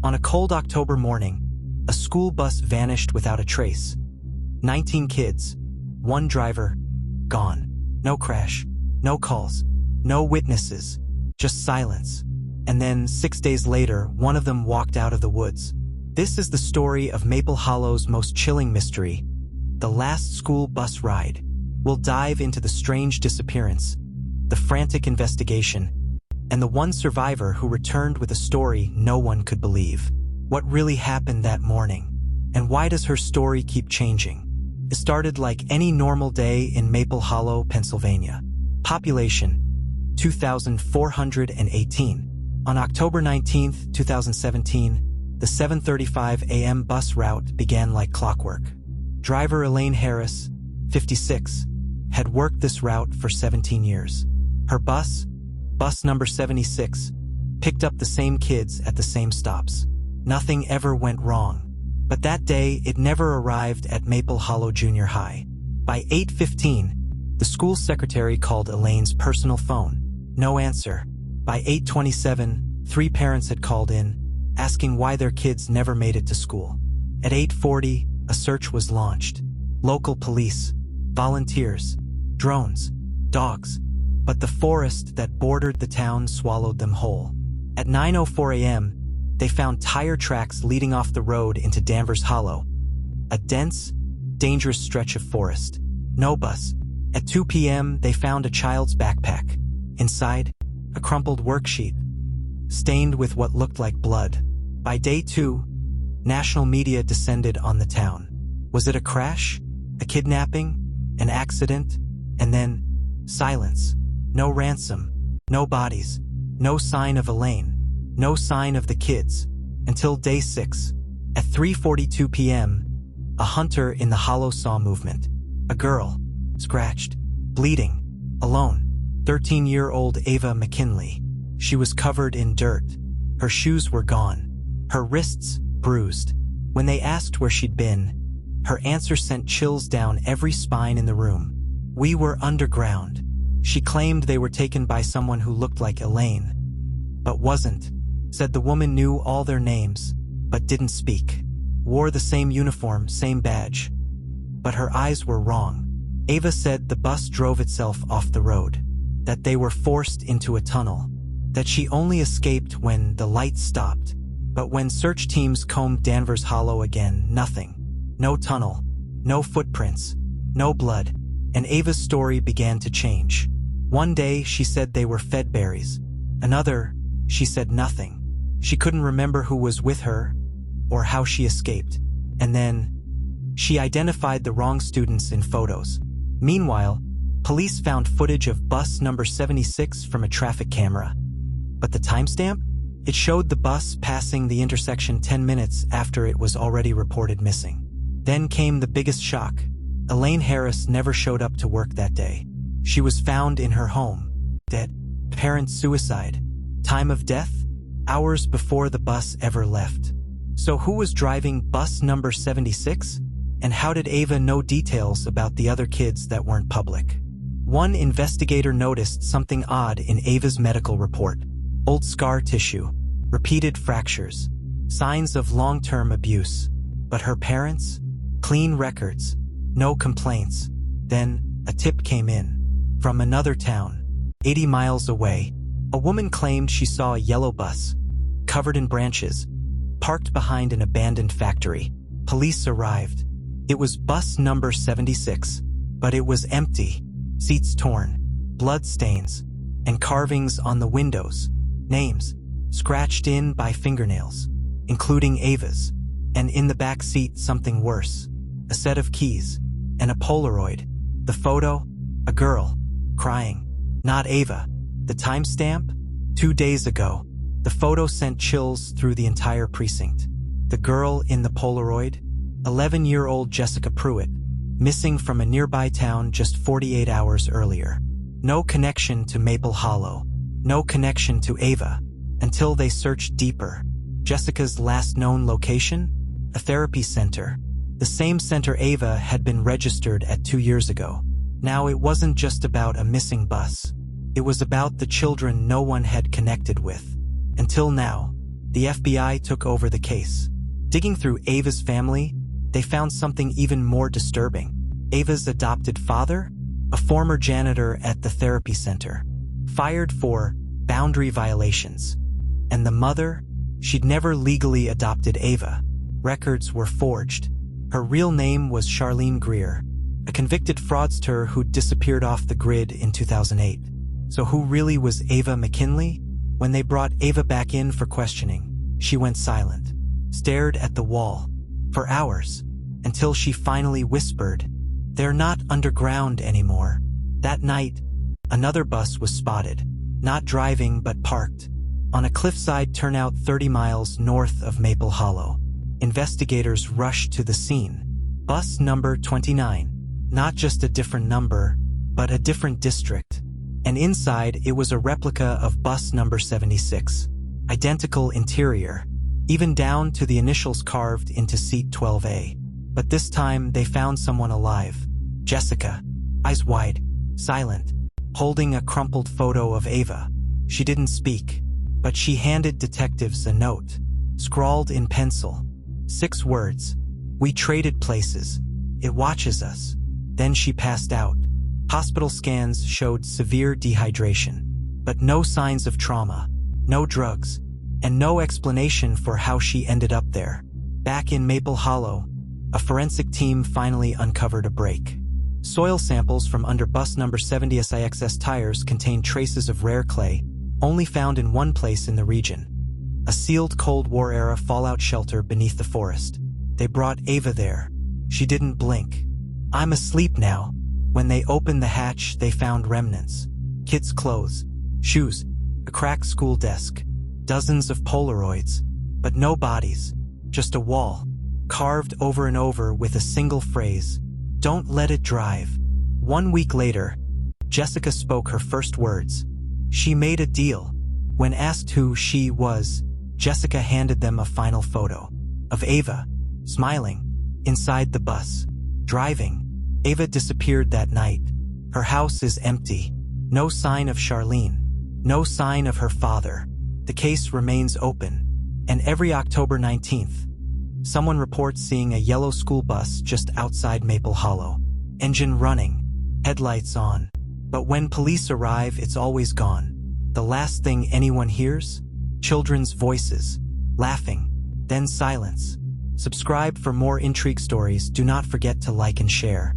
On a cold October morning, a school bus vanished without a trace. 19 kids, one driver, gone. No crash, no calls, no witnesses, just silence. And then 6 days later, one of them walked out of the woods. This is the story of Maple Hollow's most chilling mystery, the last school bus ride. We'll dive into the strange disappearance, the frantic investigation, and the one survivor who returned with a story no one could believe. What really happened that morning? And why does her story keep changing? It started like any normal day in Maple Hollow, Pennsylvania. Population, 2,418. On October 19, 2017, the 7:35 a.m. bus route began like clockwork. Driver Elaine Harris, 56, had worked this route for 17 years. Her bus number 76, picked up the same kids at the same stops. Nothing ever went wrong. But that day, it never arrived at Maple Hollow Junior High. By 8:15, the school secretary called Elaine's personal phone. No answer. By 8:27, 3 parents had called in, asking why their kids never made it to school. At 8:40, a search was launched. Local police, volunteers, drones, dogs. But the forest that bordered the town swallowed them whole. At 9:04 a.m., they found tire tracks leading off the road into Danvers Hollow, a dense, dangerous stretch of forest. No bus. At 2 p.m., they found a child's backpack. Inside, a crumpled worksheet, stained with what looked like blood. By day 2, national media descended on the town. Was it a crash? A kidnapping? An accident? And then, silence. No ransom. No bodies. No sign of Elaine. No sign of the kids. Until day 6. At 3:42 p.m., a hunter in the Hollow saw movement. A girl, scratched, bleeding, alone. 13-year-old Ava McKinley. She was covered in dirt. Her shoes were gone. Her wrists bruised. When they asked where she'd been, her answer sent chills down every spine in the room. We were underground. She claimed they were taken by someone who looked like Elaine, but wasn't. Said the woman knew all their names, but didn't speak. Wore the same uniform, same badge. But her eyes were wrong. Ava said the bus drove itself off the road, that they were forced into a tunnel, that she only escaped when the lights stopped. But when search teams combed Danvers Hollow again, nothing. No tunnel, no footprints, no blood, and Ava's story began to change. One day, she said they were fed berries. Another, she said nothing. She couldn't remember who was with her or how she escaped. And then, she identified the wrong students in photos. Meanwhile, police found footage of bus number 76 from a traffic camera. But the timestamp? It showed the bus passing the intersection 10 minutes after it was already reported missing. Then came the biggest shock. Elaine Harris never showed up to work that day. She was found in her home, dead. Parent suicide. Time of death? Hours before the bus ever left. So who was driving bus number 76? And how did Ava know details about the other kids that weren't public? One investigator noticed something odd in Ava's medical report. Old scar tissue, repeated fractures, signs of long-term abuse. But her parents? Clean records, no complaints. Then, a tip came in. From another town, 80 miles away, a woman claimed she saw a yellow bus, covered in branches, parked behind an abandoned factory. Police arrived. It was bus number 76, but it was empty. Seats torn, blood stains, and carvings on the windows. Names, scratched in by fingernails, including Ava's. And in the back seat, something worse. A set of keys, and a Polaroid. The photo, a girl, crying. Not Ava. The timestamp? 2 days ago. The photo sent chills through the entire precinct. The girl in the Polaroid? 11-year-old Jessica Pruitt, missing from a nearby town just 48 hours earlier. No connection to Maple Hollow. No connection to Ava. Until they searched deeper. Jessica's last known location? A therapy center. The same center Ava had been registered at 2 years ago. Now it wasn't just about a missing bus. It was about the children no one had connected with. Until now. the FBI took over the case. Digging through Ava's family, they found something even more disturbing. Ava's adopted father, a former janitor at the therapy center, fired for boundary violations. And the mother, she'd never legally adopted Ava. Records were forged. Her real name was Charlene Greer, a convicted fraudster who disappeared off the grid in 2008. So who really was Ava McKinley? When they brought Ava back in for questioning, she went silent, stared at the wall for hours, until she finally whispered, "They're not underground anymore." That night, another bus was spotted, not driving but parked, on a cliffside turnout 30 miles north of Maple Hollow. Investigators rushed to the scene. Bus number 29, not just a different number, but a different district. And inside, it was a replica of bus number 76. Identical interior, even down to the initials carved into seat 12A. But this time, they found someone alive. Jessica, eyes wide, silent, holding a crumpled photo of Ava. She didn't speak, but she handed detectives a note, scrawled in pencil. 6 words. "We traded places. It watches us." Then she passed out. Hospital scans showed severe dehydration, but no signs of trauma, no drugs, and no explanation for how she ended up there. Back in Maple Hollow, a forensic team finally uncovered a break. Soil samples from under bus number 70 SIX's tires contained traces of rare clay, only found in one place in the region, a sealed Cold War-era fallout shelter beneath the forest. They brought Ava there. She didn't blink. "I'm asleep now." When they opened the hatch, they found remnants. Kids' clothes, shoes, a cracked school desk, dozens of Polaroids, but no bodies, just a wall, carved over and over with a single phrase, "Don't let it drive." 1 week later, Jessica spoke her first words. She made a deal. When asked who she was, Jessica handed them a final photo of Ava, smiling, inside the bus, driving. Ava disappeared that night. Her house is empty. No sign of Charlene. No sign of her father. The case remains open. And every October 19th, someone reports seeing a yellow school bus just outside Maple Hollow. Engine running, headlights on. But when police arrive, it's always gone. The last thing anyone hears? Children's voices, laughing, then silence. Subscribe for more intrigue stories. Do not forget to like and share.